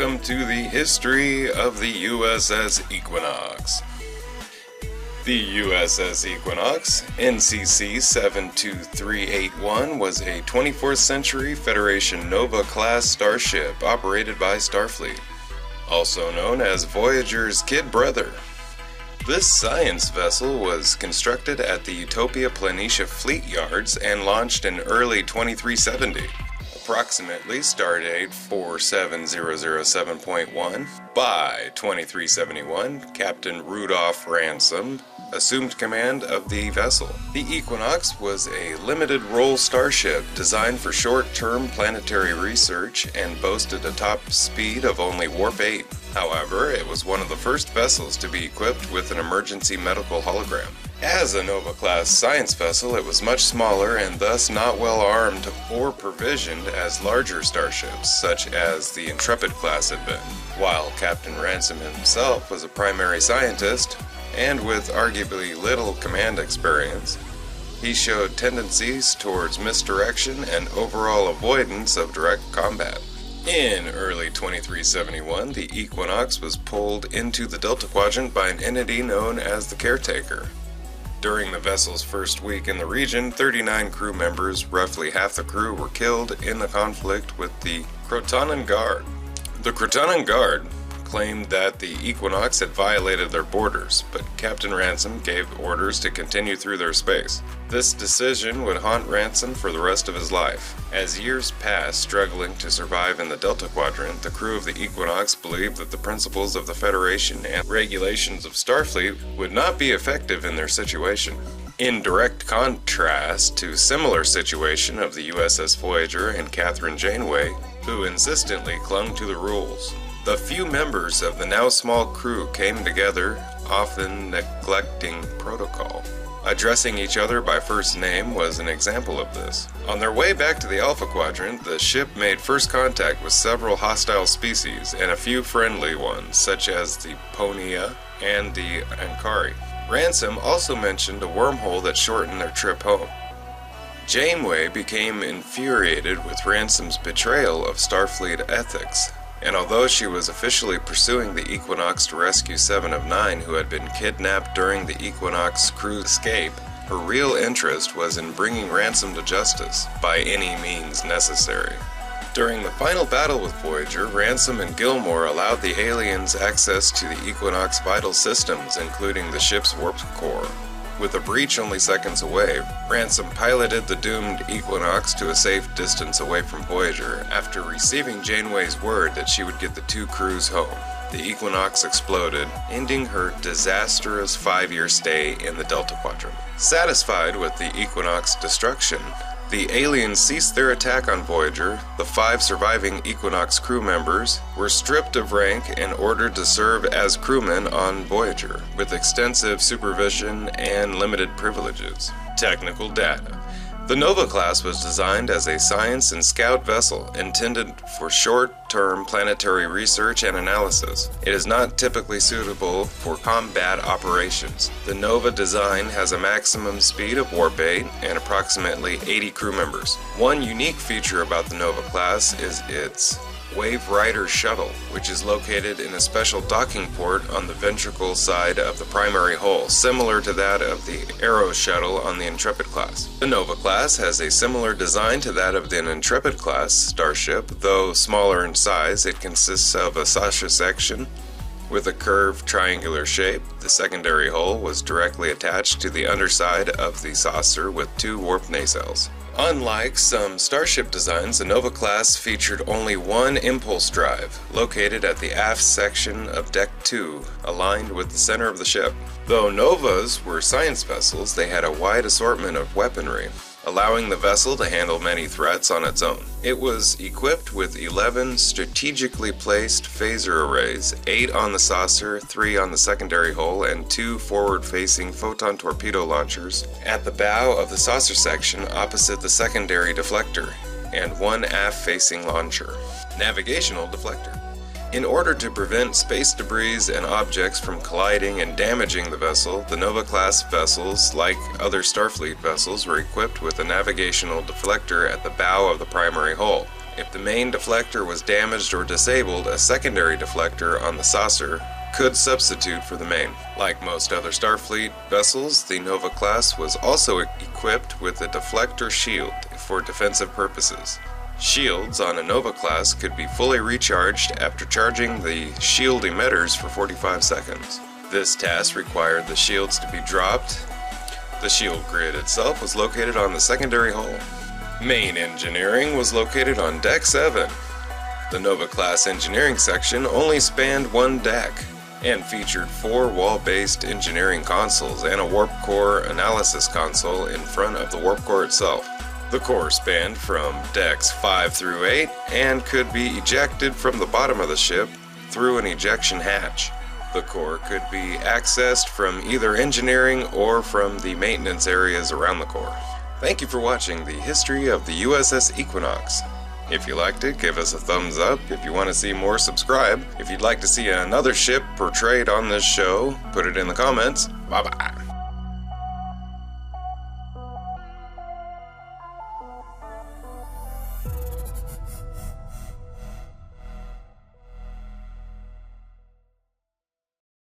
welcome to the history of the U.S.S. Equinox. The U.S.S. Equinox, NCC 72381, was a 24th century Federation Nova-class starship operated by Starfleet, also known as Voyager's kid brother. This science vessel was constructed at the Utopia Planitia Fleet Yards and launched in early 2370. Approximately stardate 47007.1. By 2371, Captain Rudolph Ransom assumed command of the vessel. The Equinox was a limited-role starship designed for short-term planetary research and boasted a top speed of only warp 8. However, it was one of the first vessels to be equipped with an emergency medical hologram. As a Nova-class science vessel, it was much smaller and thus not well armed or provisioned as larger starships, such as the Intrepid class had been. While Captain Ransom himself was a primary scientist, and with arguably little command experience, he showed tendencies towards misdirection and overall avoidance of direct combat. In early 2371, the Equinox was pulled into the Delta Quadrant by an entity known as the Caretaker. During the vessel's first week in the region, 39 crew members, roughly half the crew, were killed in the conflict with the Crotonan Guard. The Crotonan Guard claimed that the Equinox had violated their borders, but Captain Ransom gave orders to continue through their space. This decision would haunt Ransom for the rest of his life. As years passed, struggling to survive in the Delta Quadrant, the crew of the Equinox believed that the principles of the Federation and regulations of Starfleet would not be effective in their situation. In direct contrast to similar situation of the U.S.S. Voyager and Kathryn Janeway, who insistently clung to the rules. The few members of the now small crew came together, often neglecting protocol. Addressing each other by first name was an example of this. On their way back to the Alpha Quadrant, the ship made first contact with several hostile species and a few friendly ones, such as the Ponia and the Ankari. Ransom also mentioned a wormhole that shortened their trip home. Janeway became infuriated with Ransom's betrayal of Starfleet ethics, and although she was officially pursuing the Equinox to rescue 7 of 9 who had been kidnapped during the Equinox crew escape, her real interest was in bringing Ransom to justice by any means necessary. During the final battle with Voyager, Ransom and Gilmore allowed the aliens access to the Equinox vital systems, including the ship's warp core. With a breach only seconds away, Ransom piloted the doomed Equinox to a safe distance away from Voyager after receiving Janeway's word that she would get the 2 crews home. The Equinox exploded, ending her disastrous 5-year stay in the Delta Quadrant. Satisfied with the Equinox destruction, the aliens ceased their attack on Voyager. The 5 surviving Equinox crew members were stripped of rank and ordered to serve as crewmen on Voyager, with extensive supervision and limited privileges. Technical data. The Nova class was designed as a science and scout vessel intended for short-term planetary research and analysis. It is not typically suitable for combat operations. The Nova design has a maximum speed of warp 8 and approximately 80 crew members. One unique feature about the Nova class is its Wave Rider shuttle, which is located in a special docking port on the ventricle side of the primary hull, similar to that of the Arrow shuttle on the Intrepid class. The Nova class has a similar design to that of the Intrepid class starship, though smaller in size. It consists of a saucer section with a curved triangular shape. The secondary hull was directly attached to the underside of the saucer with 2 warp nacelles. Unlike some starship designs, the Nova class featured only one impulse drive, located at the aft section of Deck 2, aligned with the center of the ship. Though Novas were science vessels, they had a wide assortment of weaponry, allowing the vessel to handle many threats on its own. It was equipped with 11 strategically placed phaser arrays, 8 on the saucer, 3 on the secondary hull, and 2 forward-facing photon torpedo launchers at the bow of the saucer section opposite the secondary deflector, and 1 aft-facing launcher. Navigational deflector. In order to prevent space debris and objects from colliding and damaging the vessel, the Nova-class vessels, like other Starfleet vessels, were equipped with a navigational deflector at the bow of the primary hull. If the main deflector was damaged or disabled, a secondary deflector on the saucer could substitute for the main. Like most other Starfleet vessels, the Nova class was also equipped with a deflector shield for defensive purposes. Shields on a Nova class could be fully recharged after charging the shield emitters for 45 seconds. This task required the shields to be dropped. The shield grid itself was located on the secondary hull. Main engineering was located on Deck 7. The Nova-class engineering section only spanned one deck and featured 4 wall-based engineering consoles and a warp core analysis console in front of the warp core itself. The core spanned from decks 5 through 8 and could be ejected from the bottom of the ship through an ejection hatch. The core could be accessed from either engineering or from the maintenance areas around the core. Thank you for watching the history of the U.S.S. Equinox. If you liked it, give us a thumbs up. If you want to see more, subscribe. If you'd like to see another ship portrayed on this show, put it in the comments. Bye-bye.